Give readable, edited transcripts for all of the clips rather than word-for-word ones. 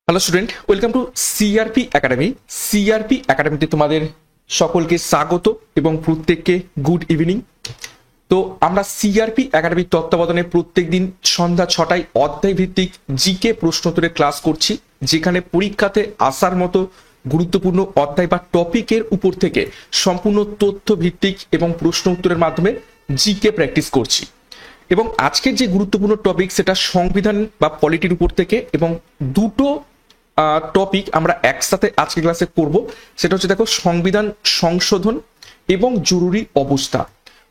Hello student, welcome to CRP academy. CRP একাডেমিতে তোমাদের সকলকে স্বাগত এবং প্রত্যেককে গুড ইভিনিং। তো আমরা সিআরপি একাডেমির তত্ত্বাবধানে প্রত্যেক দিন সন্ধ্যা 6টায় অধ্যায় ভিত্তিক জিকে প্রশ্নোত্তরের ক্লাস করছি, যেখানে পরীক্ষাতে আসার মতো গুরুত্বপূর্ণ অধ্যায় বা টপিকের উপর থেকে সম্পূর্ণ তথ্য ভিত্তিক এবং প্রশ্ন উত্তরের মাধ্যমে জিকে প্র্যাকটিস করছি। এবং আজকের যে গুরুত্বপূর্ণ টপিক সেটা সংবিধান বা পলিটির উপর থেকে, এবং দুটো টপিক আমরা একসাথে আজকে ক্লাসে করব। সেটা হচ্ছে, দেখো, সংবিধান সংশোধন এবং জরুরি অবস্থা।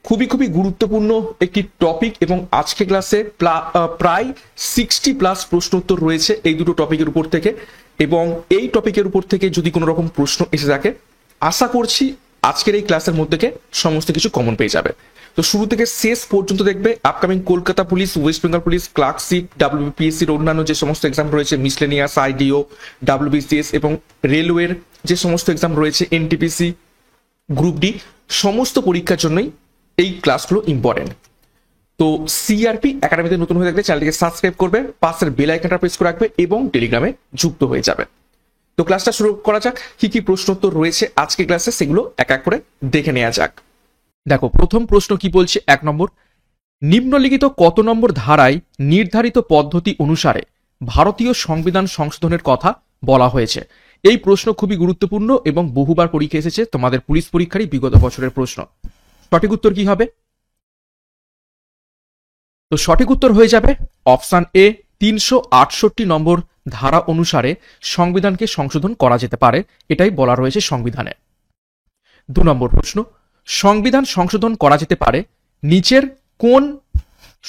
খুবই খুবই গুরুত্বপূর্ণ একটি টপিক, এবং আজকে ক্লাসে প্রায় 60+ প্রশ্ন উত্তর রয়েছে এই দুটো টপিকের উপর থেকে। এবং এই টপিকের উপর থেকে যদি কোনো রকম প্রশ্ন এসে থাকে, আশা করছি আজকের এই ক্লাসের মধ্যে থেকে সমস্ত কিছু কমন পেয়ে যাবে। তো শুরু থেকে শেষ পর্যন্ত দেখবে। Upcoming Kolkata police, West Bengal police, clerkship, ডাব্লিউবিপিএসসির অন্যান্য যে সমস্ত এক্সাম রয়েছে, মিসলেনিয়াস, আইডিও, ডাব্লিউবিসিএস এবং রেলওয়ের যে সমস্ত এক্সাম রয়েছে, এনটিপিসি, গ্রুপ ডি, সমস্ত পরীক্ষার জন্যই এই ক্লাসগুলো ইম্পর্টেন্ট। তো সিআরপি একাডেমিতে নতুন হয়ে থাকলে চ্যানেলটিকে সাবস্ক্রাইব করবে, পাশের বেল আইকনটা প্রেস করে রাখবে এবং টেলিগ্রামে যুক্ত হয়ে যাবে। তো ক্লাসটা শুরু করা যাক। কি কি প্রশ্ন উত্তর রয়েছে আজকে ক্লাসে সেগুলো এক এক করে দেখে নেওয়া যাক। দেখো, প্রথম প্রশ্ন কি বলছে, 1 নম্বর, নিম্নলিখিত কত নম্বর ধারায় নির্ধারিত পদ্ধতি অনুসারে ভারতীয় সংবিধান সংশোধনের কথা বলা হয়েছে? এই প্রশ্ন খুবই গুরুত্বপূর্ণ এবং বহুবার পরীক্ষা এসেছে, তোমাদের পুলিশ পরীক্ষারই বিগত বছরের প্রশ্ন। সঠিক উত্তর কি হবে? তো সঠিক উত্তর হয়ে যাবে অপশন এ, 368 নম্বর ধারা অনুসারে সংবিধানকে সংশোধন করা যেতে পারে, এটাই বলা রয়েছে সংবিধানে। 2 নম্বর প্রশ্ন, সংবিধান সংশোধন করা যেতে পারে নিচের কোন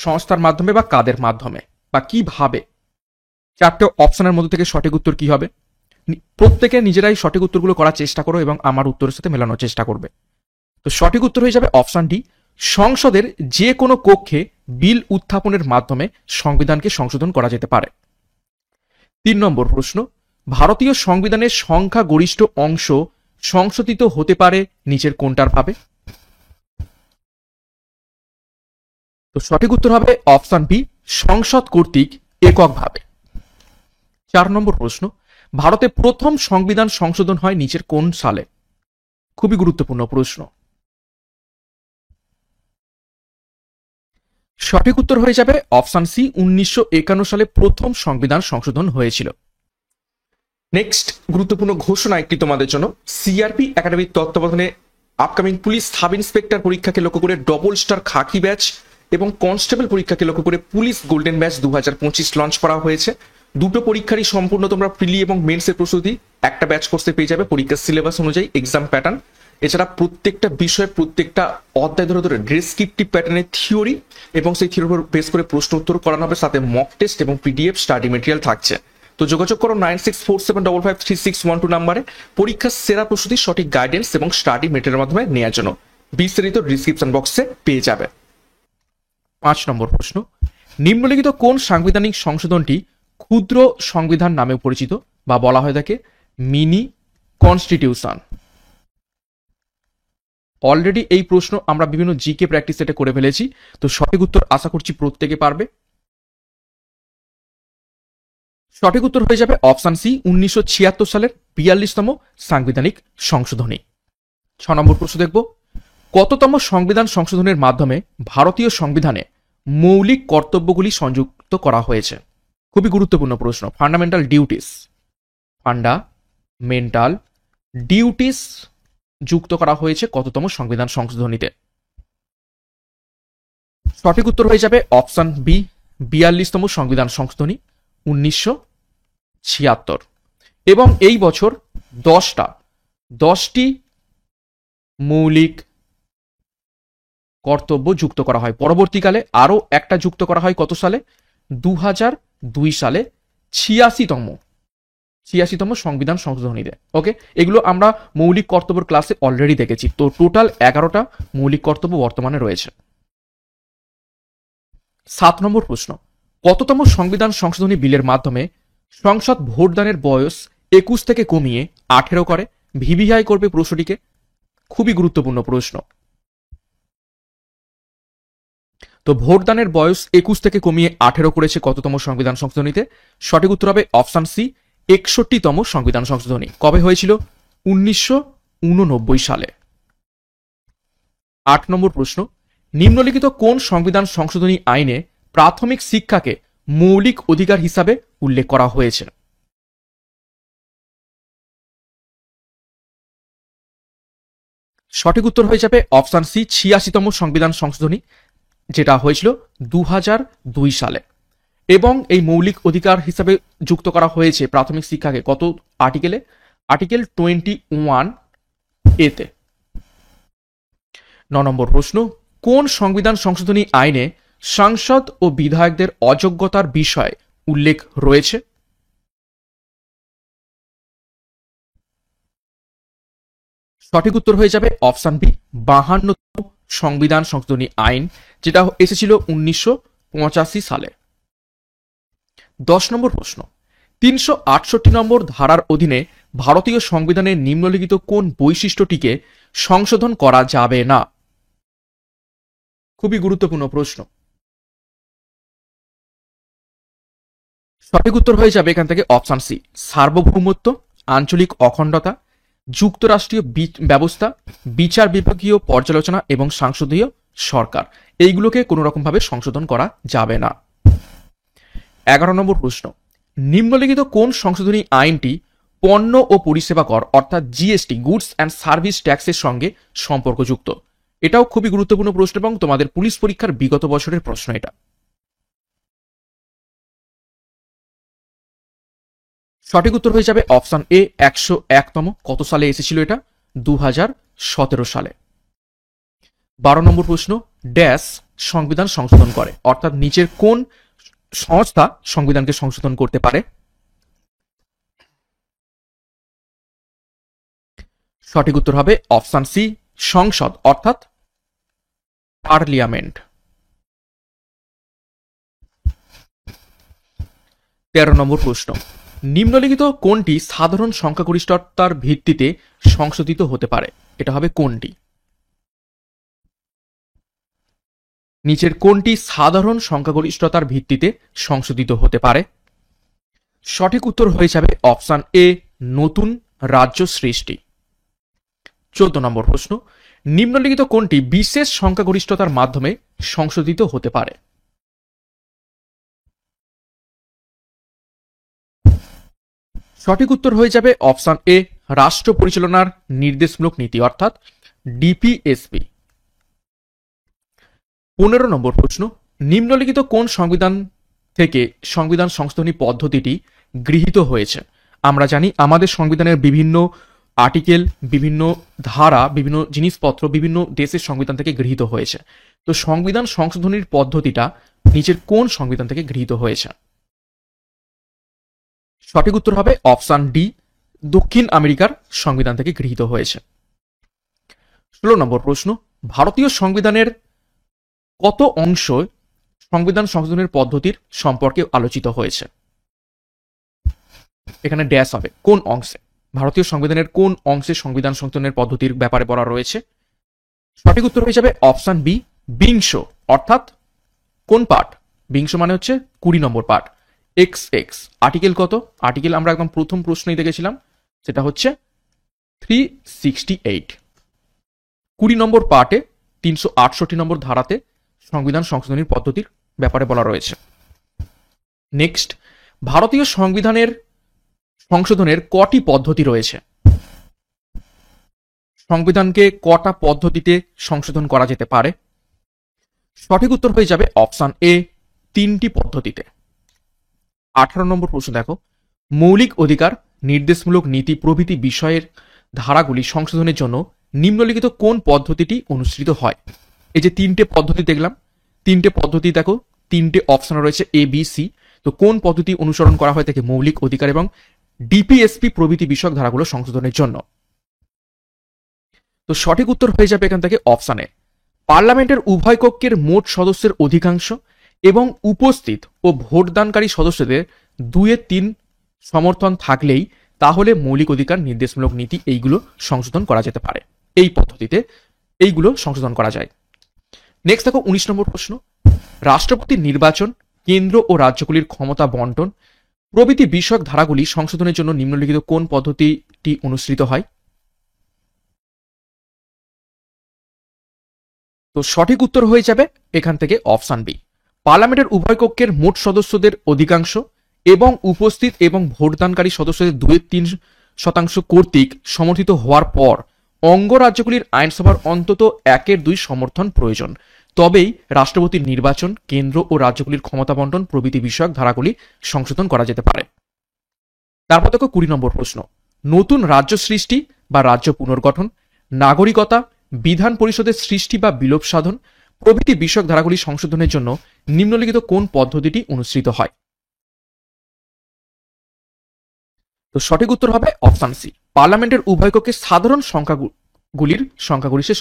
সংস্থার মাধ্যমে বা কাদের মাধ্যমে বা কিভাবে? 4টে অপশনের মধ্যে থেকে সঠিক উত্তর কি হবে? প্রত্যেকে নিজেরাই সঠিক উত্তরগুলো করার চেষ্টা করো এবং আমার উত্তরের সাথে মেলানোর চেষ্টা করবে। তো সঠিক উত্তর হয়ে যাবে অপশন ডি, সংসদের যে কোনো কক্ষে বিল উত্থাপনের মাধ্যমে সংবিধানকে সংশোধন করা যেতে পারে। 3 নম্বর প্রশ্ন, ভারতীয় সংবিধানের সংখ্যাগরিষ্ঠ অংশ সংশোধিত হতে পারে নিচের কোনটার ভাবে? তো সঠিক উত্তর হবে অপশন বি, সংসদ কর্তৃক এককভাবে। 4 নম্বর প্রশ্ন, ভারতে প্রথম সংবিধান সংশোধন হয় নিচের কোন সালে? খুবই গুরুত্বপূর্ণ প্রশ্ন। সঠিক উত্তর হয়ে যাবে অপশন সি, 1951 সালে প্রথম সংবিধান সংশোধন হয়েছিল। নেক্সট গুরুত্বপূর্ণ ঘোষণা একটি তোমাদের জন্য। সিআরপি একাডেমির তত্ত্বাবধানে আপকামিং পুলিশ সাব ইন্সপেক্টর পরীক্ষাকে লক্ষ্য করে ডবল স্টার খাকি ব্যাচ এবং কনস্টেবল পরীক্ষাকে লক্ষ্য করে পুলিশ গোল্ডেন ব্যাচ 2025 লঞ্চ করা হয়েছে। দুটো পরীক্ষারই সম্পূর্ণ তোমরা প্রিলি এবং মেন্সের প্রস্তুতি একটা ব্যাচ কোর্সে পেয়ে যাবে পরীক্ষার সিলেবাস অনুযায়ী এক্সাম প্যাটার্ন। এছাড়া প্রত্যেকটা বিষয়, প্রত্যেকটা অধ্যায় ধরে ধরে ডেসক্রিপটিভ প্যাটার্নের থিওরি এবং সেই থিওরির উপর বেস করে প্রশ্ন উত্তর করানো হবে, সাথে মক টেস্ট এবং পিডিএফ স্টাডি মেটেরিয়াল থাকছে। তো যোগাযোগ করো 9647553612 নাম্বারে পরীক্ষার সেরা প্রস্তুতি, সঠিক গাইডেন্স এবং স্টাডি মেটেরিয়ালের মাধ্যমে নেওয়ার জন্য। বিস্তারিত ডিসক্রিপশন বক্সে পেয়ে যাবে। 5 নম্বর প্রশ্ন, নিম্নলিখিত কোন সাংবিধানিক সংশোধনটি ক্ষুদ্র সংবিধান নামে পরিচিত বা বলা হয় থাকে মিনি কনস্টিটিউশন? অলরেডি এই প্রশ্ন আমরা বিভিন্ন জিকে প্র্যাকটিস সেটে করে ফেলেছি, তো সঠিক উত্তর আশা করছি প্রত্যেকে পারবে। সঠিক উত্তর হয়ে যাবে অপশন সি, 1976 সালের 42তম সাংবিধানিক সংশোধনী। 6 নম্বর প্রশ্ন দেখব, কততম সংবিধান সংশোধনের মাধ্যমে ভারতীয় সংবিধানে মৌলিক কর্তব্যগুলি সংযুক্ত করা হয়েছে? খুবই গুরুত্বপূর্ণ প্রশ্ন। ফান্ডামেন্টাল ডিউটিস যুক্ত করা হয়েছে কততম সংবিধান সংশোধনীতে? সঠিক উত্তর হয়ে যাবে অপশন বি, 42তম সংবিধান সংশোধনী 1976। এবং এই বছর 10টি মৌলিক কর্তব্য যুক্ত করা হয়। পরবর্তীকালে আরো একটা যুক্ত করা হয় কত সালে? 2002 সালে 86তম সংবিধান সংশোধনীতে। ওকে, এগুলো আমরা মৌলিক কর্তব্যের ক্লাসে অলরেডি দেখেছি। তো টোটাল 11টা মৌলিক কর্তব্য বর্তমানে রয়েছে। 7 নম্বর প্রশ্ন, কততম সংবিধান সংশোধনী বিলের মাধ্যমে সংসদ ভোটদানের বয়স 21 থেকে কমিয়ে 18 করে? ভিভিআই করবে প্রশ্নটিকে। খুবই গুরুত্বপূর্ণ প্রশ্ন। তো ভোটদানের বয়স 21 থেকে কমিয়ে 18 করেছে কততম সংবিধান সংশোধনীতে? সঠিক উত্তর হবে অপশন সি, 61তম সংবিধান সংশোধনী কবে হয়েছিল? 1989 সালে। 8 নম্বর প্রশ্ন, নিম্নলিখিত কোন সংবিধান সংশোধনী আইনে প্রাথমিক শিক্ষাকে মৌলিক অধিকার হিসাবে উল্লেখ করা হয়েছে? সঠিক উত্তর হয়ে যাবে অপশন সি, 86তম সংবিধান সংশোধনী, যেটা হয়েছিল 2002 সালে। এবং এই মৌলিক অধিকার হিসাবে যুক্ত করা হয়েছে প্রাথমিক শিক্ষাকে কত আর্টিকেলে? আর্টিকেল 21 এতে। 9 নম্বর প্রশ্ন, কোন সংবিধান সংশোধনী আইনে সাংসদ ও বিধায়কদের অযোগ্যতার বিষয়ে উল্লেখ রয়েছে? সঠিক উত্তর হয়ে যাবে অপশন বি, 52তম সংবিধান সংশোধনী আইন, যেটা এসেছিল 1985 সালে। 10 নম্বর প্রশ্ন, 368 নম্বর ধারার অধীনে ভারতীয় সংবিধানের নিম্নলিখিত কোন বৈশিষ্ট্যটিকে সংশোধন করা যাবে না? খুবই গুরুত্বপূর্ণ প্রশ্ন। সঠিক উত্তর হয়ে যাবে এখান থেকে অপশন সি, সার্বভৌমত্ব, আঞ্চলিক অখণ্ডতা, যুক্তরাষ্ট্রীয় ব্যবস্থা, বিচার বিভাগীয় পর্যালোচনা এবং সংসদীয় সরকার। এইগুলোকে কোনো রকমভাবে সংশোধন করা যাবে না। 11 নম্বর প্রশ্ন, নিম্নলিখিত কোন সংশোধনী আইনটি পণ্য ও পরিষেবা কর অর্থাৎ জিএসটি, গুডস অ্যান্ড সার্ভিস ট্যাক্সের সঙ্গে সম্পর্কযুক্ত? এটাও খুবই গুরুত্বপূর্ণ প্রশ্ন এবং তোমাদের পুলিশ পরীক্ষার বিগত বছরের প্রশ্ন এটা। সঠিক উত্তর হয়ে যাবে অপশন এ, 101তম। কত সালে এসেছিল এটা? 2017 সালে। 12 নম্বর প্রশ্ন, ড্যাশ সংবিধান সংশোধন করে অর্থাৎ নিচের কোন সংস্থা সংবিধানকে সংশোধন করতে পারে? সঠিক উত্তর হবে অপশন সি, সংসদ অর্থাৎ পার্লিয়ামেন্ট। 13 নম্বর প্রশ্ন, নিম্নলিখিত কোনটি সাধারণ সংখ্যাগরিষ্ঠতার ভিত্তিতে সংশোধিত হতে পারে? এটা হবে কোনটি? নিচের কোনটি সাধারণ সংখ্যাগরিষ্ঠতার ভিত্তিতে সংশোধিত হতে পারে? সঠিক উত্তর হয়ে যাবে অপশন এ, নতুন রাজ্য সৃষ্টি। 14 নম্বর প্রশ্ন, নিম্নলিখিত কোনটি বিশেষ সংখ্যাগরিষ্ঠতার মাধ্যমে সংশোধিত হতে পারে? সঠিক উত্তর হয়ে যাবে অপশন এ, রাষ্ট্র পরিচালনার নির্দেশমূলক নীতি অর্থাৎ ডিপিএসপি। 15 নম্বর প্রশ্ন, নিম্নলিখিত কোন সংবিধান থেকে সংবিধান সংশোধনী পদ্ধতিটি গৃহীত হয়েছে? আমরা জানি আমাদের সংবিধানের বিভিন্ন আর্টিকেল, বিভিন্ন ধারা, বিভিন্ন জিনিসপত্র বিভিন্ন দেশের সংবিধান থেকে গৃহীত হয়েছে। তো সংবিধান সংশোধনীর পদ্ধতিটা নিচের কোন সংবিধান থেকে গৃহীত হয়েছে? সঠিক উত্তর হবে অপশন ডি, দক্ষিণ আমেরিকার সংবিধান থেকে গৃহীত হয়েছে। 16 নম্বর প্রশ্ন, ভারতীয় সংবিধানের কত অংশ সংবিধান সংশোধনের পদ্ধতির সম্পর্কে আলোচিত হয়েছে? এখানে ড্যাশ হবে, কোন অংশে? ভারতীয় সংবিধানের কোন অংশে সংবিধান সংশোধনের পদ্ধতির ব্যাপারে বলা রয়েছে? সঠিক উত্তর হয়ে যাবে অপশন বি, বিংশ অর্থাৎ কোন পার্ট? বিংশ মানে হচ্ছে 20 নম্বর পার্ট, XX। আর্টিকেল কত? আর্টিকেল আমরা একদম প্রথম প্রশ্নেই দেখেছিলাম, সেটা হচ্ছে 368। 20 নম্বর পার্টে 368 নম্বর ধারাতে সংবিধান সংশোধনীর পদ্ধতির ব্যাপারে বলা রয়েছে। নেক্সট, ভারতীয় সংবিধানের সংশোধনের কটি পদ্ধতি রয়েছে? সংবিধানকে কটা পদ্ধতিতে সংশোধন করা যেতে পারে? সঠিক উত্তর হয়ে যাবে অপশন এ, 3টি পদ্ধতিতে। 18 নম্বর প্রশ্ন দেখো, মৌলিক অধিকার, নির্দেশমূলক নীতি প্রভৃতি বিষয়ের ধারাগুলি সংশোধনের জন্য নিম্নলিখিত কোন পদ্ধতিটি অনুসৃত হয়? এই যে 3টে পদ্ধতি দেখলাম, 3টে পদ্ধতি দেখো, 3টে অপশন রয়েছে এ, বি, সি। তো কোন পদ্ধতি অনুসরণ করা হয় থাকে মৌলিক অধিকার এবং ডিপিএসপি প্রভৃতি বিষয়ক ধারাগুলো সংশোধনের জন্য? তো সঠিক উত্তর হয়ে যাবে এখান থেকে অপশন এ, পার্লামেন্টের উভয় কক্ষের মোট সদস্যের অধিকাংশ এবং উপস্থিত ও ভোটদানকারী সদস্যদের 2/3 সমর্থন থাকলেই তাহলে মৌলিক অধিকার, নির্দেশমূলক নীতি এইগুলো সংশোধন করা যেতে পারে। এই পদ্ধতিতে এইগুলো সংশোধন করা যায়। নেক্সট দেখো 19 নম্বর প্রশ্ন, রাষ্ট্রপতির নির্বাচন, কেন্দ্র ও রাজ্যগুলির ক্ষমতা বন্টন, প্রভৃতি বিষয়ক ধারাগুলি সংশোধনের জন্য নিম্নলিখিত কোন পদ্ধতিটি অনুসৃত হয়? তো সঠিক উত্তর হয়ে যাবে এখান থেকে অপশন বি। পার্লামেন্টের উভয় কক্ষের মোট সদস্যদের অধিকাংশ এবং উপস্থিত এবং ভোটদানকারী সদস্যদের 2/3 কর্তৃক সমর্থিত হওয়ার পর অঙ্গরাজ্যগুলির আইনসভার অন্তত 1/2 সমর্থন প্রয়োজন, তবেই রাষ্ট্রপতির নির্বাচন, কেন্দ্র ও রাজ্যগুলির ক্ষমতা বন্টন প্রভৃতি বিষয়ক ধারাগুলি সংশোধন করা যেতে পারে। তারপর দেখো 20 নম্বর প্রশ্ন, নতুন রাজ্য সৃষ্টি বা রাজ্য পুনর্গঠন, নাগরিকতা, বিধান পরিষদের সৃষ্টি বা বিলোপ সাধন প্রভৃতি বিষয়ক ধারাগুলি সংশোধনের জন্য নিম্নলিখিত কোন পদ্ধতিটি অনুসৃত হয়? তো সঠিক উত্তর হবে অপশন সি। পার্লামেন্টের উভয় কক্ষে সাধারণ সংখ্যাগুলির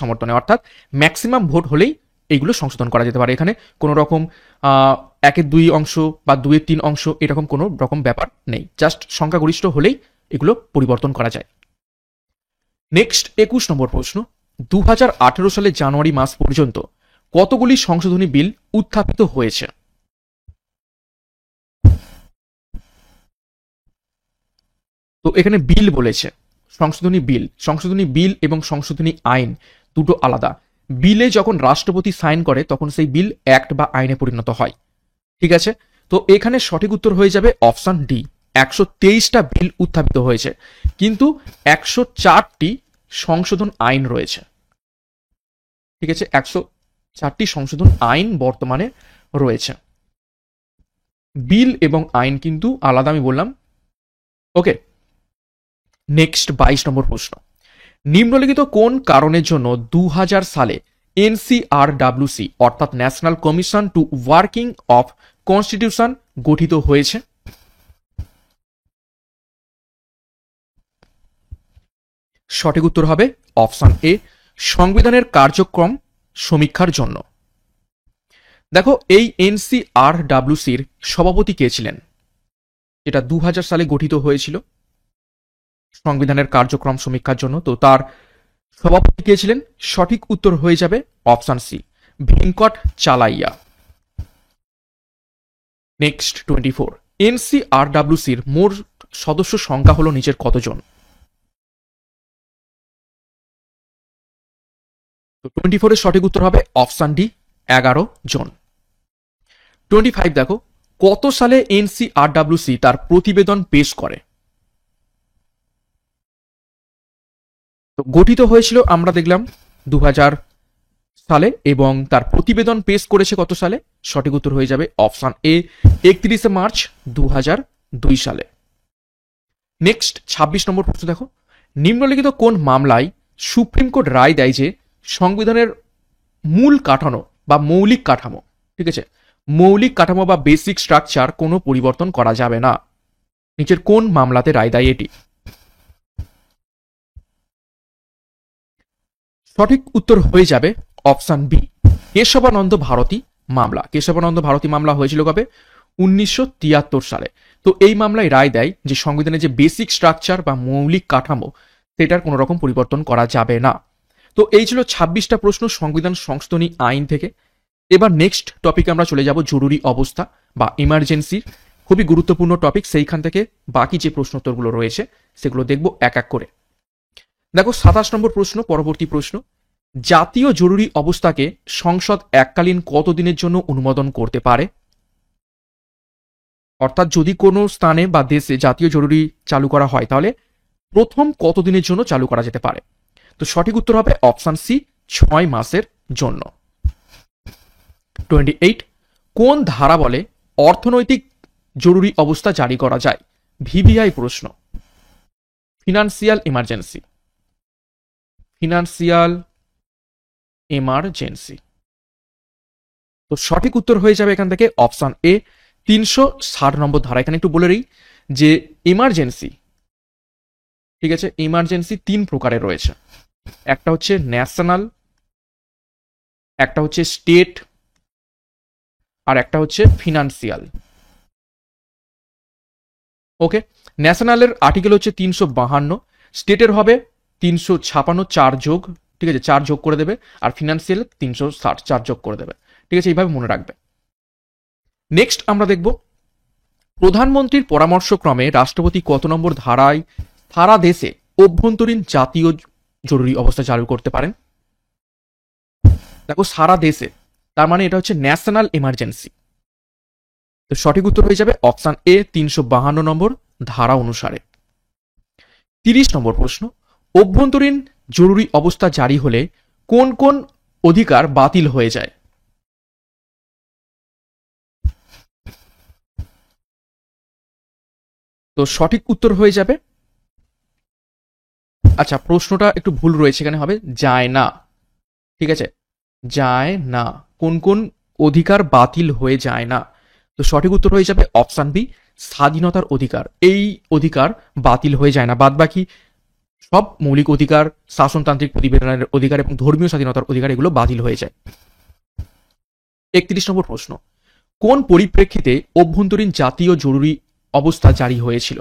সমর্থনে, অর্থাৎ ম্যাক্সিমাম ভোট হলেই এইগুলো সংশোধন করা যেতে পারে। এখানে কোনো রকম 1/2 অংশ বা 2/3 অংশ এরকম কোনো রকম ব্যাপার নেই, জাস্ট সংখ্যাগরিষ্ঠ হলেই এগুলো পরিবর্তন করা যায়। নেক্সট 21 নম্বর প্রশ্ন, 2018 সালের জানুয়ারি মাস পর্যন্ত কতগুলি সংশোধনী বিল উত্থাপিত হয়েছে? তো এখানে বিল বলেছে, সংশোধনী বিল এবং সংশোধনী আইন দুটো আলাদা। বিলে যখন রাষ্ট্রপতি সাইন করে তখন সেই বিল অ্যাক্ট বা আইনে পরিণত হয়, ঠিক আছে। তো এখানে সঠিক উত্তর হয়ে যাবে অপশন ডি, 123টা বিল উত্থাপিত হয়েছে, কিন্তু 104টি সংশোধন আইন রয়েছে, ঠিক আছে। 104টি সংশোধন আইন বর্তমানে রয়েছে, বিল এবং আইন কিন্তু আলাদা, আমি বললাম। ওকে, নেক্সট 22 নম্বর প্রশ্ন, নিম্নলিখিত কোন কারণের জন্য 2000 সালে এনসিআরডব্লিউসি অর্থাৎ national commission to working of constitution গঠিত হয়েছে? সঠিক উত্তর হবে অপশন এ, সংবিধানের কার্যক্রম সমীক্ষার জন্য। দেখো, এই এনসিআরডব্লিউসির সভাপতি কে ছিলেন? এটা 2000 সালে গঠিত হয়েছিল সংবিধানের কার্যক্রম সমীক্ষার জন্য। তো তার সভাপতি কে ছিলেন? সঠিক উত্তর হয়ে যাবে অপশন সি, ভেঙ্কট চালাইয়া। নেক্সট 24, এনসিআরডব্লিউসির মোট সদস্য সংখ্যা হলো নিচের কতজন? তো 24 এর সঠিক উত্তর হবে অপশন ডি, 11 জন। 25 দেখো, কত সালে এনসিআরডব্লিউসি তার প্রতিবেদন পেশ করে? তো গঠিত হয়েছিল আমরা দেখলাম 2000 সালে, এবং তার প্রতিবেদন পেশ করেছে কত সালে? সঠিক উত্তর হয়ে যাবে অপশন এ, 31 মার্চ 2002 সালে। নেক্সট 26 নম্বর প্রশ্ন দেখো, নিম্নলিখিত কোন মামলায় সুপ্রিম কোর্ট রায় দেয় যে সংবিধানের মূল কাঠামো বা মৌলিক কাঠামো, ঠিক আছে, মৌলিক কাঠামো বা বেসিক স্ট্রাকচার কোনো পরিবর্তন করা যাবে না? নিচের কোন মামলাতে রায় দেয় এটি? সঠিক উত্তর হয়ে যাবে অপশন বি, কেশবানন্দ ভারতী মামলা। কেশবানন্দ ভারতী মামলা হয়েছিল কবে? 1973 সালে। তো এই মামলায় রায় দেয় যে সংবিধানের যে বেসিক স্ট্রাকচার বা মৌলিক কাঠামো সেটার কোনো রকম পরিবর্তন করা যাবে না। তো এই ছিল 26টা প্রশ্ন সংবিধান সংশোধনী আইন থেকে। এবার নেক্সট টপিকে আমরা চলে যাব, জরুরি অবস্থা বা ইমার্জেন্সির, খুবই গুরুত্বপূর্ণ টপিক। সেইখান থেকে বাকি যে প্রশ্নোত্তরগুলো রয়েছে সেগুলো দেখব এক এক করে। দেখো 27 নম্বর প্রশ্ন, পরবর্তী প্রশ্ন, জাতীয় জরুরি অবস্থাকে সংসদ এককালীন কতদিনের জন্য অনুমোদন করতে পারে? অর্থাৎ যদি কোনো স্থানে বা দেশে জাতীয় জরুরি চালু করা হয় তাহলে প্রথম কতদিনের জন্য চালু করা যেতে পারে? তো সঠিক উত্তর হবে অপশন সি, 6 মাসের জন্য। 28, কোন ধারা বলে অর্থনৈতিক জরুরি অবস্থা জারি করা যায়? ভিভিআই প্রশ্ন। Financial emergency, financial emergency. তো সঠিক উত্তর হয়ে যাবে এখান থেকে অপশন এ, 360 নম্বর ধারা। এখানে একটু বলে দিই যে ইমার্জেন্সি, ঠিক আছে, ইমার্জেন্সি 3 প্রকারের রয়েছে। একটা হচ্ছে ন্যাশনাল, একটা হচ্ছে স্টেট, আর একটা হচ্ছে ফিনান্সিয়াল। ওকে, ন্যাশনালের আর্টিকেল হচ্ছে 352, স্টেটের হবে 356, 4 যোগ, ঠিক আছে, 4 যোগ করে দেবে, আর ফিনান্সিয়াল 360, 4 যোগ করে দেবে, ঠিক আছে, এইভাবে মনে রাখবে। নেক্সট আমরা দেখব প্রধানমন্ত্রীর পরামর্শক্রমে রাষ্ট্রপতি কত নম্বর ধারায় সারা দেশে অভ্যন্তরীণ জাতীয় জরুরি অবস্থা চালু করতে পারেন? দেখো সারা দেশে, তার মানে এটা হচ্ছে ন্যাশনাল এমার্জেন্সি। তো সঠিক উত্তর হয়ে যাবে অপশন এ 352 নম্বর ধারা অনুসারে। 30 নম্বর প্রশ্ন, অভ্যন্তরীণ জরুরি অবস্থা জারি হলে কোন কোন অধিকার বাতিল হয়ে যায়? তো সঠিক উত্তর হয়ে যাবে, আচ্ছা প্রশ্নটা একটু ভুল রয়েছে, এখানে হবে যায় না। ঠিক আছে, যায় না, কোন কোন অধিকার বাতিল হয়ে যায় না। তো সঠিক উত্তর হয়ে যাবে অপশন বি, স্বাধীনতার অধিকার। এই অধিকার বাতিল হয়ে যায় না, বাদ বাকি সব মৌলিক অধিকার, শাসনতান্ত্রিক প্রতিবেদনের অধিকার এবং ধর্মীয় স্বাধীনতার অধিকার এগুলো বাতিল হয়ে যায়। 31 নম্বর প্রশ্ন, কোন পরিপ্রেক্ষিতে অভ্যন্তরীণ জাতীয় জরুরি অবস্থা জারি হয়েছিল?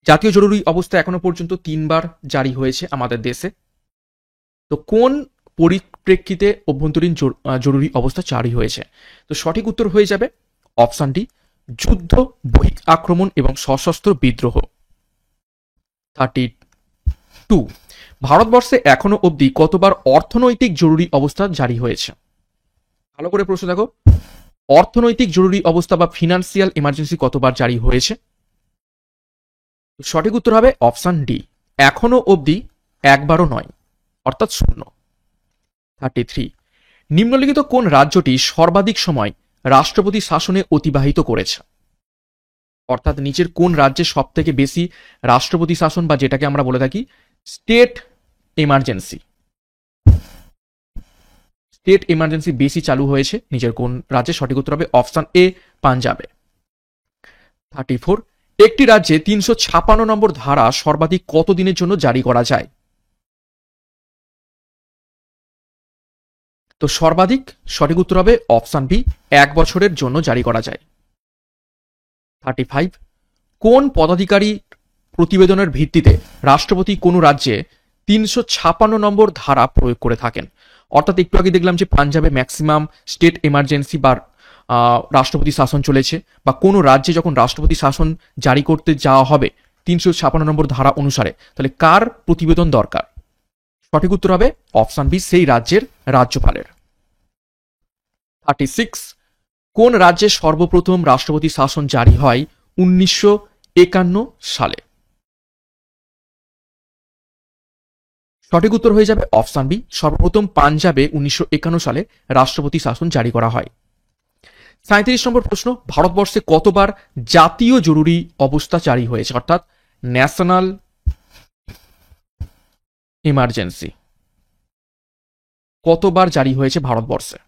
জাতীয় জরুরি অবস্থা এখনো পর্যন্ত 3বার জারি হয়েছে আমাদের দেশে। তো কোন পরিপ্রেক্ষিতে অভ্যন্তরীণ জরুরি অবস্থা জারি হয়েছে? তো সঠিক উত্তর হয়ে যাবে অপশন ডি, যুদ্ধ, বহিঃ আক্রমণ এবং সশস্ত্র বিদ্রোহ। 32, ভারতবর্ষে এখনো অবধি কতবার অর্থনৈতিক জরুরি অবস্থা জারি হয়েছে? ভালো করে প্রশ্ন দেখো, অর্থনৈতিক জরুরি অবস্থা বা ফিনান্সিয়াল এমার্জেন্সি কতবার জারি হয়েছে? সঠিক উত্তর হবে অপশন ডি, এখনো অবধি একবারও নয়, অর্থাৎ 0। 33, নিম্নলিখিত কোন রাজ্যটি সর্বাধিক সময় রাষ্ট্রপতি শাসনে অতিবাহিত করেছে? অর্থাৎ নিচের কোন রাজ্যে সব থেকে বেশি রাষ্ট্রপতি শাসন বা যেটাকে আমরা বলে থাকি স্টেট এমার্জেন্সি, স্টেট এমার্জেন্সি বেশি চালু হয়েছে নিচের কোন রাজ্যে? সঠিক উত্তর হবে অপশন এ, পাঞ্জাবে। 34, একটি রাজ্যে 356 নম্বর ধারা সর্বাধিক কত দিনের জন্য জারি করা যায়? তো সর্বাধিক সঠিক উত্তর হবে অপশন বি, 1 বছরের জন্য জারি করা যায়। 35, কোন পদাধিকারী প্রতিবেদনের ভিত্তিতে রাষ্ট্রপতি কোন রাজ্যে 356 নম্বর ধারা প্রয়োগ করে থাকেন? অর্থাৎ একটু আগে দেখলাম যে পাঞ্জাবে ম্যাক্সিমাম স্টেট এমার্জেন্সি বা রাষ্ট্রপতি শাসন চলেছে, বা কোনো রাজ্যে যখন রাষ্ট্রপতি শাসন জারি করতে যাওয়া হবে 356 নম্বর ধারা অনুসারে, তাহলে কার প্রতিবেদন দরকার? সঠিক উত্তর হবে অপশন বি, সেই রাজ্যের রাজ্যপালের। 36, কোন রাজ্যে সর্বপ্রথম রাষ্ট্রপতি শাসন জারি হয় 1951 সালে? সঠিক উত্তর হয়ে যাবে অপশন বি, সর্বপ্রথম পাঞ্জাবে 1951 সালে রাষ্ট্রপতি শাসন জারি করা হয়। 37 নম্বর প্রশ্ন, ভারতবর্ষে কতবার জাতীয় জরুরি অবস্থা জারি হয়েছে, অর্থাৎ ন্যাশনাল ইমার্জেন্সি কতবার জারি হয়েছে ভারতবর্ষে?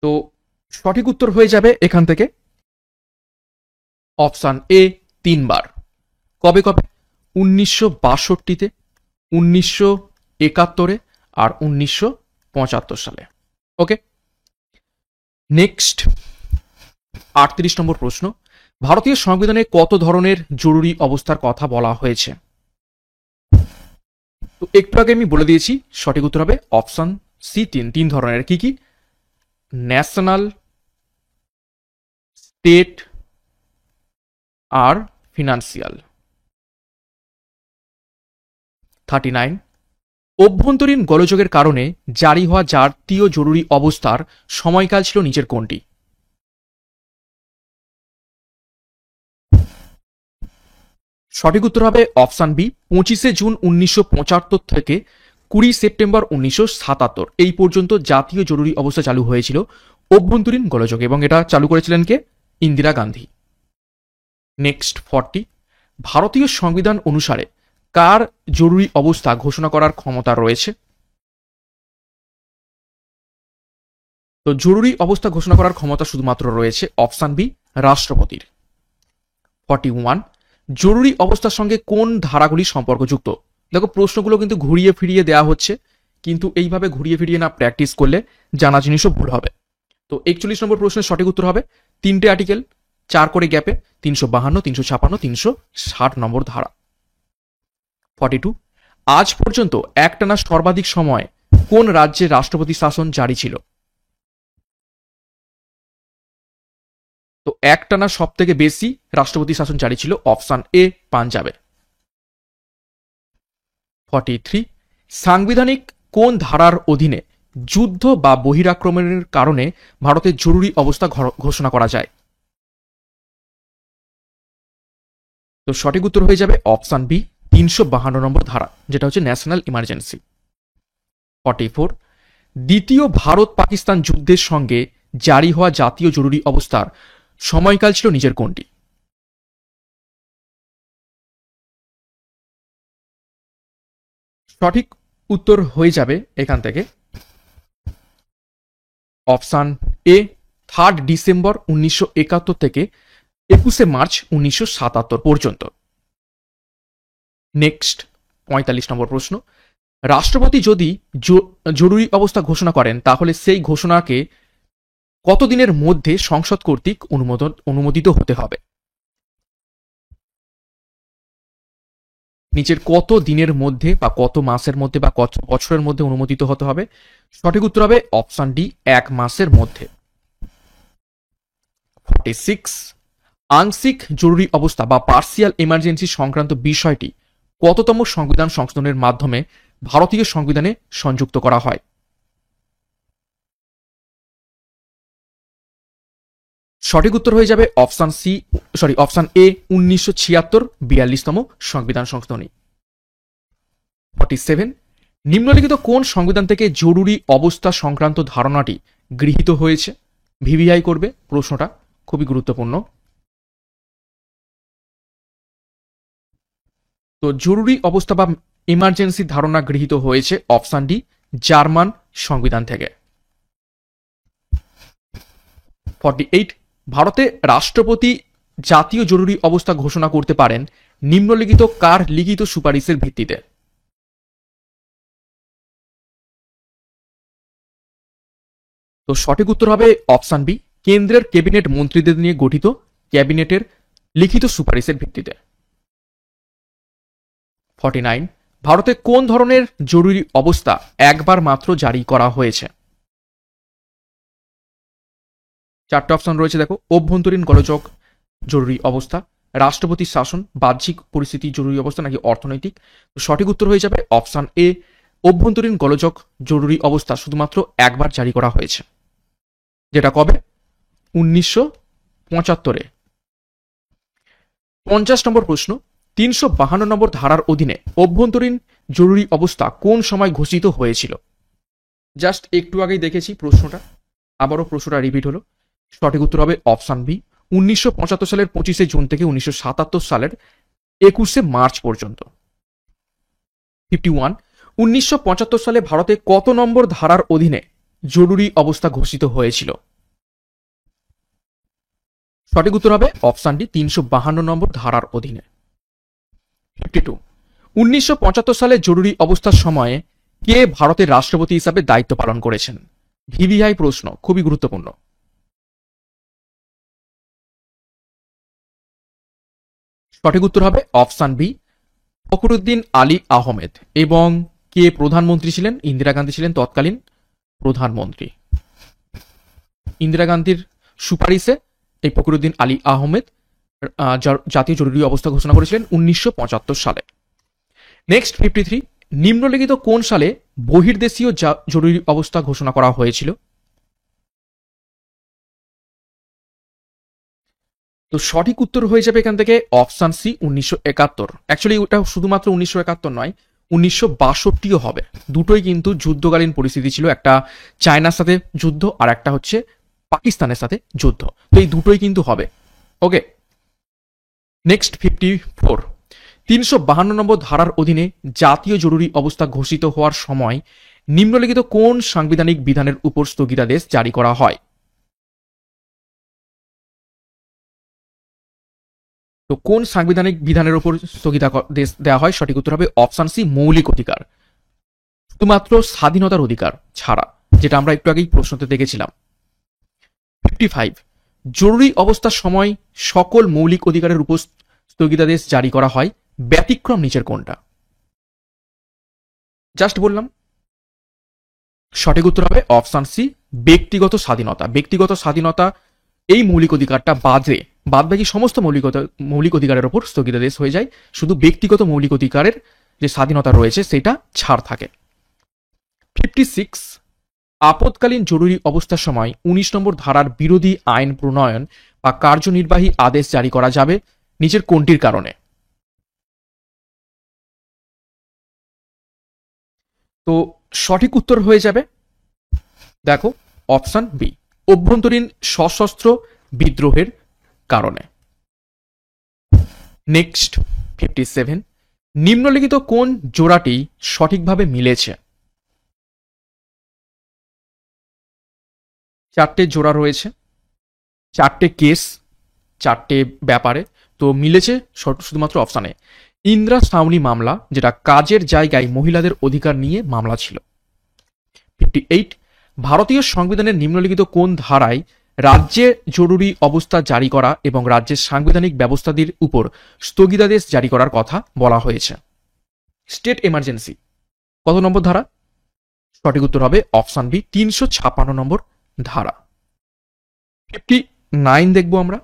তো সঠিক উত্তর হয়ে যাবে এখান থেকে অপশন এ, 3বার। কবে কবে? 1962-তে, 1971-এ আর 1975 সালে। ওকে, নেক্সট 38 নম্বর প্রশ্ন, ভারতীয় সংবিধানে কত ধরনের জরুরি অবস্থার কথা বলা হয়েছে? তো একটু আগে আমি বলে দিয়েছি, সঠিক উত্তর হবে অপশন সি, 3 ধরনের। কি কি? ন্যাশনাল, স্টেট আর ফিনান্সিয়াল। 39, অভ্যন্তরীণ গোলযোগের কারণে জারি হওয়া জাতীয় জরুরি অবস্থার সময়কাল ছিল নিচের কোনটি? সঠিক উত্তর হবে অপশন বি, 25শে জুন 1975 থেকে 20 সেপ্টেম্বর 1977 এই পর্যন্ত জাতীয় জরুরি অবস্থা চালু হয়েছিল অভ্যন্তরীণ গোলযোগে, এবং এটা চালু করেছিলেন কে? ইন্দিরা গান্ধী। নেক্সট 40, ভারতীয় সংবিধান অনুসারে কার জরুরি অবস্থা ঘোষণা করার ক্ষমতা রয়েছে? তো জরুরি অবস্থা ঘোষণা করার ক্ষমতা শুধুমাত্র রয়েছে অপশন বি, রাষ্ট্রপতির। 41, জরুরি অবস্থার সঙ্গে কোন ধারাগুলি সম্পর্কযুক্ত? দেখো প্রশ্নগুলো কিন্তু ঘুরিয়ে ফিরিয়ে দেওয়া হচ্ছে, কিন্তু এইভাবে ঘুরিয়ে ফিরিয়ে না প্র্যাকটিস করলে জানা জিনিসও ভুল হবে। তো 41 নম্বর প্রশ্নের সঠিক উত্তর হবে 3টে আর্টিকেল, 4 করে গ্যাপে, 352, 356, 360 নম্বর ধারা। 42, আজ পর্যন্ত একটানা সর্বাধিক সময় কোন রাজ্যে রাষ্ট্রপতি শাসন জারি ছিল? তো একটানা সব থেকে বেশি রাষ্ট্রপতি শাসন জারি ছিল অপশন এ পাঞ্জাবে। 43 সাংবিধানিক কোন ধারার অধীনে যুদ্ধ বা বহিরাক্রমণের কারণে ভারতে জরুরি অবস্থা ঘোষণা করা যায়? তো সঠিক উত্তর হয়ে যাবে অপশন বি 352 নম্বর ধারা, যেটা হচ্ছে ন্যাশনাল ইমার্জেন্সি। 44 দ্বিতীয় ভারত পাকিস্তান যুদ্ধের সঙ্গে জারি হওয়া জাতীয় জরুরি অবস্থার সময়কাল ছিল নিচের কোনটি? সঠিক উত্তর হয়ে যাবে এখান থেকে অপশন এ 3 ডিসেম্বর 1971 থেকে 21 মার্চ 1977 পর্যন্ত। নেক্সট 45 নম্বর প্রশ্ন, রাষ্ট্রপতি যদি জরুরি অবস্থা ঘোষণা করেন তাহলে সেই ঘোষণাকে কতদিনের মধ্যে সংসদ কর্তৃক অনুমোদিত হতে হবে? নিচের কত দিনের মধ্যে বা কত মাসের মধ্যে বা কত বছরের মধ্যে অনুমোদিত হতে হবে? সঠিক উত্তর হবে অপশন ডি 1 মাসের মধ্যে। 46 আংশিক জরুরি অবস্থা বা পার্সিয়াল এমার্জেন্সি সংক্রান্ত বিষয়টি কততম সংবিধান সংশোধনের মাধ্যমে ভারতীয় সংবিধানে সংযুক্ত করা হয়? সঠিক উত্তর হয়ে যাবে অপশন এ 1976 42তম সংবিধান সংশোধনী। 47 নিম্নলিখিত কোন সংবিধান থেকে জরুরি অবস্থা সংক্রান্ত ধারণাটি গৃহীত হয়েছে? ভিভিআই করবে, প্রশ্নটা খুবই গুরুত্বপূর্ণ। তো জরুরি অবস্থা বা ইমার্জেন্সি ধারণা গৃহীত হয়েছে অপশন ডি জার্মান সংবিধান থেকে। 48 ভারতে রাষ্ট্রপতি জাতীয় জরুরি অবস্থা ঘোষণা করতে পারেন নিম্নলিখিত কার লিখিত সুপারিশের ভিত্তিতে? তো সঠিক উত্তর হবে অপশন বি কেন্দ্রের ক্যাবিনেট মন্ত্রীদের নিয়ে গঠিত ক্যাবিনেটের লিখিত সুপারিশের ভিত্তিতে। 49 ভারতে কোন ধরনের জরুরি অবস্থা একবার মাত্র জারি করা হয়েছে? চারটে অপশন রয়েছে, দেখো। অভ্যন্তরীণ গোলযোগ জরুরি অবস্থা, রাষ্ট্রপতি শাসন, বাহ্যিক পরিস্থিতি জরুরি অবস্থা, নাকি অর্থনৈতিক? সঠিক উত্তর হয়ে যাবে অপশন এ অভ্যন্তরীণ গোলযোগ জরুরি অবস্থা শুধুমাত্র একবার জারি করা হয়েছে, যেটা কবে? 1975-এ। 50 নম্বর প্রশ্ন, 352 নম্বর ধারার অধীনে অভ্যন্তরীণ জরুরি অবস্থা কোন সময় ঘোষিত হয়েছিল? জাস্ট একটু আগেই দেখেছি প্রশ্নটা, আবারও প্রশ্নটা রিপিট হলো। সঠিক উত্তর হবে অপশন বি 1975 সালের 25 জুন থেকে 1977 সালের 21 মার্চ পর্যন্ত। 51 1975 সালে ভারতে কত নম্বর ধারার অধীনে জরুরি অবস্থা ঘোষিত হয়েছিল? সঠিক উত্তর হবে অপশন ডি 352 নম্বর ধারার অধীনে। 52 1975 সালে জরুরি অবস্থার সময়ে কে ভারতের রাষ্ট্রপতি হিসাবে দায়িত্ব পালন করেছেন? ভিভিআই প্রশ্ন, খুবই গুরুত্বপূর্ণ। সঠিক উত্তর হবে অপশন বি ফখরুদ্দিন আলী আহমেদ। এবং কে প্রধানমন্ত্রী ছিলেন? ইন্দিরা গান্ধী ছিলেন তৎকালীন প্রধানমন্ত্রী। ইন্দিরা গান্ধীর সুপারিশে এই ফখরুদ্দিন আলী আহমেদ জাতীয় জরুরি অবস্থা ঘোষণা করেছিলেন 1975 সালে। নেক্সট 53 নিম্নলিখিত কোন সালে বহির্দেশীয় জরুরি অবস্থা ঘোষণা করা হয়েছিল? তো সঠিক উত্তর হয়ে যাবে এখান থেকে অপশন সি 1971। অ্যাকচুয়ালি ওটা শুধুমাত্র 1971 নয়, 1962ও হবে। দুটোই কিন্তু যুদ্ধকালীন পরিস্থিতি ছিল, একটা চায়নার সাথে যুদ্ধ আর একটা হচ্ছে পাকিস্তানের সাথে যুদ্ধ, তো এই দুটোই কিন্তু হবে। ওকে, নেক্সট 54 352 নম্বর ধারার অধীনে জাতীয় জরুরি অবস্থা ঘোষিত হওয়ার সময় নিম্নলিখিত কোন সাংবিধানিক বিধানের উপর স্থগিতাদেশ জারি করা হয়? তো কোন সাংবিধানিক বিধানের উপর স্থগিতাদেশ দেওয়া হয়? সঠিক উত্তর হবে অপশন সি মৌলিক অধিকার, শুধুমাত্র স্বাধীনতার অধিকার ছাড়া, যেটা আমরা একটু আগেই প্রশ্নতে দেখেছিলাম। 55 জরুরি অবস্থার সময় সকল মৌলিক অধিকারের উপর স্থগিতাদেশ জারি করা হয়, ব্যতিক্রম নিচের কোনটা? জাস্ট বললাম। সঠিক উত্তর হবে অপশন সি ব্যক্তিগত স্বাধীনতা। ব্যক্তিগত স্বাধীনতা এই মৌলিক অধিকারটা বাদ বাকি সমস্ত মৌলিক অধিকারের ওপর স্থগিতাদেশ হয়ে যায়, শুধু ব্যক্তিগত মৌলিক অধিকারের যে স্বাধীনতা রয়েছে সেটা ছাড় থাকে। 56, আপৎকালীন জরুরি অবস্থার সময় 19 নম্বর ধারার বিরোধী আইন প্রণয়ন বা কার্যনির্বাহী আদেশ জারি করা যাবে নিচের কোনটির কারণে? তো সঠিক উত্তর হয়ে যাবে দেখো অপশন বি, অভ্যন্তরীণ সশস্ত্র বিদ্রোহের কারণে। নেক্সট 57, নিম্নলিখিত কোন জোড়াটি সঠিকভাবে মিলেছে? চারটে জোড়া রয়েছে, চারটে কেস, চারটে ব্যাপারে, তো মিলেছে শুধুমাত্র অপশানে ইন্দিরা সাউনি মামলা, যেটা কাজের জায়গায় মহিলাদের অধিকার নিয়ে মামলা ছিল। 58, ভারতীয় সংবিধানের নিম্নলিখিত কোন ধারায় রাজ্যে জরুরি অবস্থা জারি করা এবং রাজ্যের সাংবিধানিক ব্যবস্থাদির উপর স্থগিতাদেশ জারি করার কথা বলা হয়েছে? স্টেট এমার্জেন্সি কত নম্বর ধারা? সঠিক উত্তর হবে অপশন বি, 356 নম্বর ধারা। 59 দেখবো আমরা,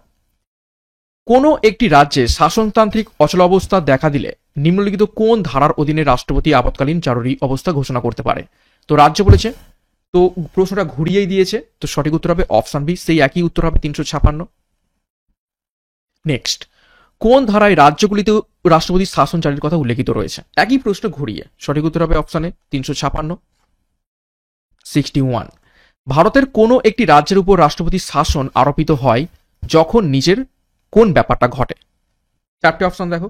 কোনো একটি রাজ্যে শাসনতান্ত্রিক অচলাবস্থা দেখা দিলে নিম্নলিখিত কোন ধারার অধীনে রাষ্ট্রপতি আপৎকালীন জরুরি অবস্থা ঘোষণা করতে পারে? তো রাজ্য বলেছে, তো প্রশ্নটা ঘুরিয়েই দিয়েছে, তো সঠিক উত্তর হবে অপশন বি, সেই একই উত্তর হবে 356। নেক্সট, কোন ধারায় রাজ্যগুলিতে রাষ্ট্রপতির শাসন জারির কথা উল্লেখিত রয়েছে? একই প্রশ্ন ঘুরিয়ে, সঠিক উত্তর হবে অপশনে 356। 61, ভারতের কোনো একটি রাজ্যের উপর রাষ্ট্রপতির শাসন আরোপিত হয় যখন নিজের কোন ব্যাপারটা ঘটে? চারটে অপশন দেখো,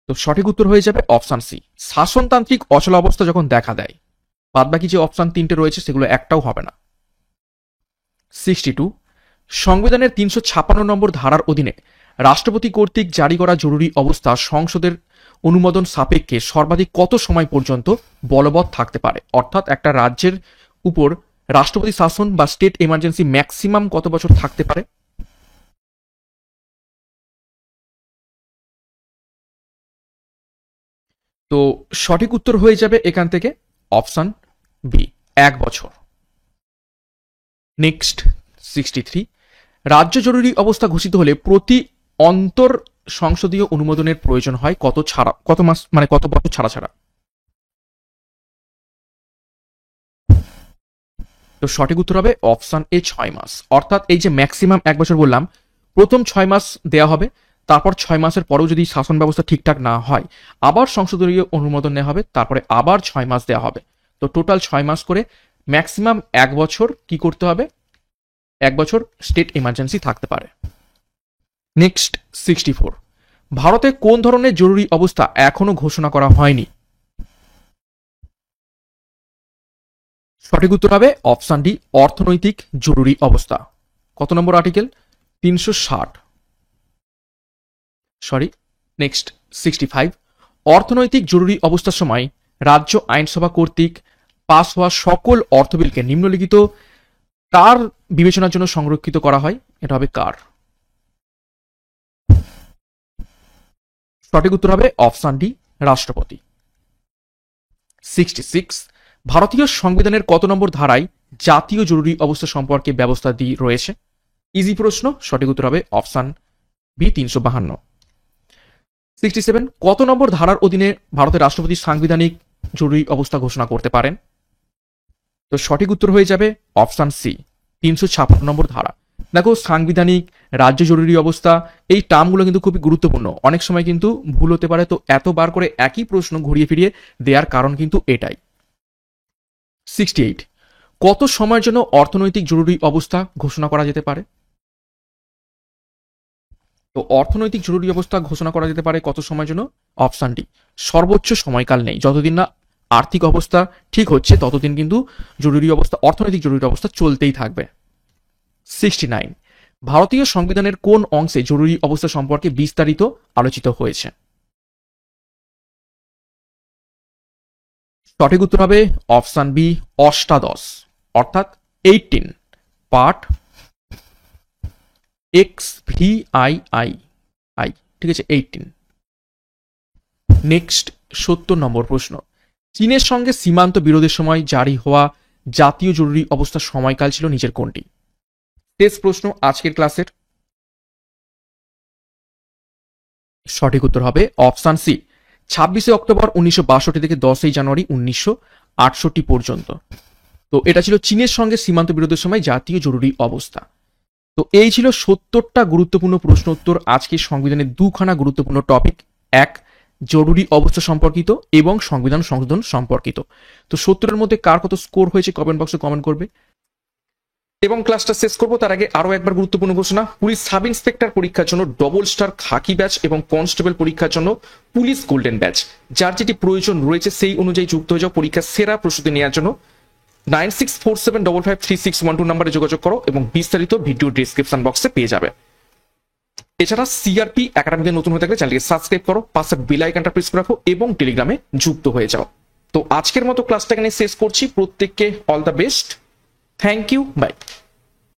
তো সঠিক উত্তর হয়ে যাবে অপশন সি, শাসনতান্ত্রিক অচলাবস্থা যখন দেখা দেয়। বাদ বাকি যে অপশন তিনটে রয়েছে সেগুলো একটাও হবে না। 62, সংবিধানের 356 নম্বর ধারার অধীনে রাষ্ট্রপতি কর্তৃক জারি করা জরুরি অবস্থা সংসদের অনুমোদন সাপেক্ষে সর্বাধিক কত সময় পর্যন্ত বলবৎ থাকতে পারে? অর্থাৎ একটা রাজ্যের উপর রাষ্ট্রপতি শাসন বা স্টেট এমার্জেন্সি ম্যাক্সিমাম কত বছর থাকতে পারে? তো সঠিক উত্তর হয়ে যাবে এখান থেকে অপশন বি, 1 বছর। নেক্সট 63, রাজ্য জরুরি অবস্থা ঘোষিত হলে প্রতি অন্তর সংসদীয় অনুমোদনের প্রয়োজন হয় কত মাস, মানে কত বছর ছাড়া ছাড়া? তো সঠিক উত্তর হবে অপশন এ, 6 মাস। অর্থাৎ এই যে ম্যাক্সিমাম 1 বছর বললাম, প্রথম 6 মাস দেওয়া হবে, তারপর 6 মাসের পরেও যদি শাসন ব্যবস্থা ঠিকঠাক না হয় আবার সংসদীয় অনুমোদন নেওয়া হবে, তারপরে আবার 6 মাস দেওয়া হবে। তো টোটাল 6 মাস করে ম্যাক্সিমাম 1 বছর কি করতে হবে? 1 বছর স্টেট এমার্জেন্সি থাকতে পারে। নেক্সট 64, ভারতে কোন ধরনের জরুরি অবস্থা এখনো ঘোষণা করা হয়নি? সঠিক উত্তর হবে অপশন ডি, অর্থনৈতিক জরুরি অবস্থা। কত নম্বর আর্টিকেল? 360। সরি, নেক্সট 65, অর্থনৈতিক জরুরি অবস্থার সময় রাজ্য আইনসভা কর্তৃক পাস হওয়া সকল অর্থ বিলকে নিম্নলিখিত কার বিবেচনার জন্য সংরক্ষিত করা হয়? এটা হবে কার? সঠিক উত্তর হবে অপশন ডি, রাষ্ট্রপতি। 66, ভারতীয় সংবিধানের কত নম্বর ধারায় জাতীয় জরুরি অবস্থা সম্পর্কে ব্যবস্থা রয়েছে? ইজি প্রশ্ন, সঠিক উত্তর হবে অপশন বি, 352। 67, কত নম্বর ধারার অধীনে ভারতের রাষ্ট্রপতি সাংবিধানিক জরুরি অবস্থা ঘোষণা করতে পারেন? তো সঠিক উত্তর হয়ে যাবে অপশন সি, 356 নম্বর ধারা। দেখো, সাংবিধানিক, রাজ্য জরুরি অবস্থা, এই টার্মগুলো কিন্তু খুবই গুরুত্বপূর্ণ, অনেক সময় কিন্তু ভুল হতে পারে, তো এতবার করে একই প্রশ্ন ঘুরিয়ে ফিরিয়ে দেওয়ার কারণ কিন্তু এটাই। 68, কত সময়ের জন্য অর্থনৈতিক জরুরি অবস্থা ঘোষণা করা যেতে পারে? তো অর্থনৈতিক জরুরি অবস্থা ঘোষণা করা যেতে পারে কত সময়ের জন্য? অপশন ডি, সর্বোচ্চ সময়কাল নেই, যতদিন না আর্থিক অবস্থা ঠিক হচ্ছে ততদিন কিন্তু অর্থনৈতিক জরুরি অবস্থা চলতেই থাকবে। 69, ভারতীয় সংবিধানের কোন অংশে জরুরি অবস্থা সম্পর্কে বিস্তারিত আলোচিত হয়েছে? সঠিক উত্তর হবে অপশন বি, অষ্টাদশ, অর্থাৎ 18, পার্ট XVII, ঠিক আছে, 18। নেক্সট 70 নম্বর প্রশ্ন, চীনের সঙ্গে সীমান্ত বিরোধের সময় জারি হওয়া জাতীয় জরুরি অবস্থার সময়কাল ছিল নিচের কোনটি? শেষ প্রশ্ন আজকের ক্লাসের। সঠিক উত্তর হবে অপশন সি, 26 অক্টোবর 1962 থেকে 10 জানুয়ারি 1968 পর্যন্ত। তো এটা ছিল চীনের সঙ্গে সীমান্ত বিরোধের সময় জাতীয় জরুরি অবস্থা। তো এই ছিল 70টা গুরুত্বপূর্ণ প্রশ্ন উত্তর আজকের সংবিধানের দুখানা গুরুত্বপূর্ণ টপিক, এক জরুরি অবস্থা সম্পর্কিত এবং সংবিধান সংশোধন সম্পর্কিত। তো 70টার মধ্যে কার কত স্কোর হয়েছে কমেন্ট বক্সে কমেন্ট করবে। এবং ক্লাসটা শেষ করবো তার আগে আরো একবার গুরুত্বপূর্ণ ঘোষণা, পুলিশ সাব ইন্সপেক্টর পরীক্ষার জন্য ডবল স্টার খাকি ব্যাচ এবং কনস্টেবল পরীক্ষার জন্য পুলিশ গোল্ডেন ব্যাচ, যার যেটি প্রয়োজন রয়েছে সেই অনুযায়ী যুক্ত হয়ে যাও পরীক্ষার সেরা প্রস্তুতি নেওয়ার জন্য। 9647553612 নম্বরে যোগাযোগ করো এবং বিস্তারিত ভিডিও ডিসক্রিপশন বক্সে পেয়ে যাবে। এছাড়া সিআরপি একাডেমিতে নতুন হয়ে থাকলে চ্যানেলকে সাবস্ক্রাইব করো, পাশে বেল আইকনটা প্রেস করে রাখো এবং টেলিগ্রামে যুক্ত হয়ে যাও। তো আজকের মতো ক্লাসটা এখানে শেষ করছি, প্রত্যেককে all the best, thank you, by.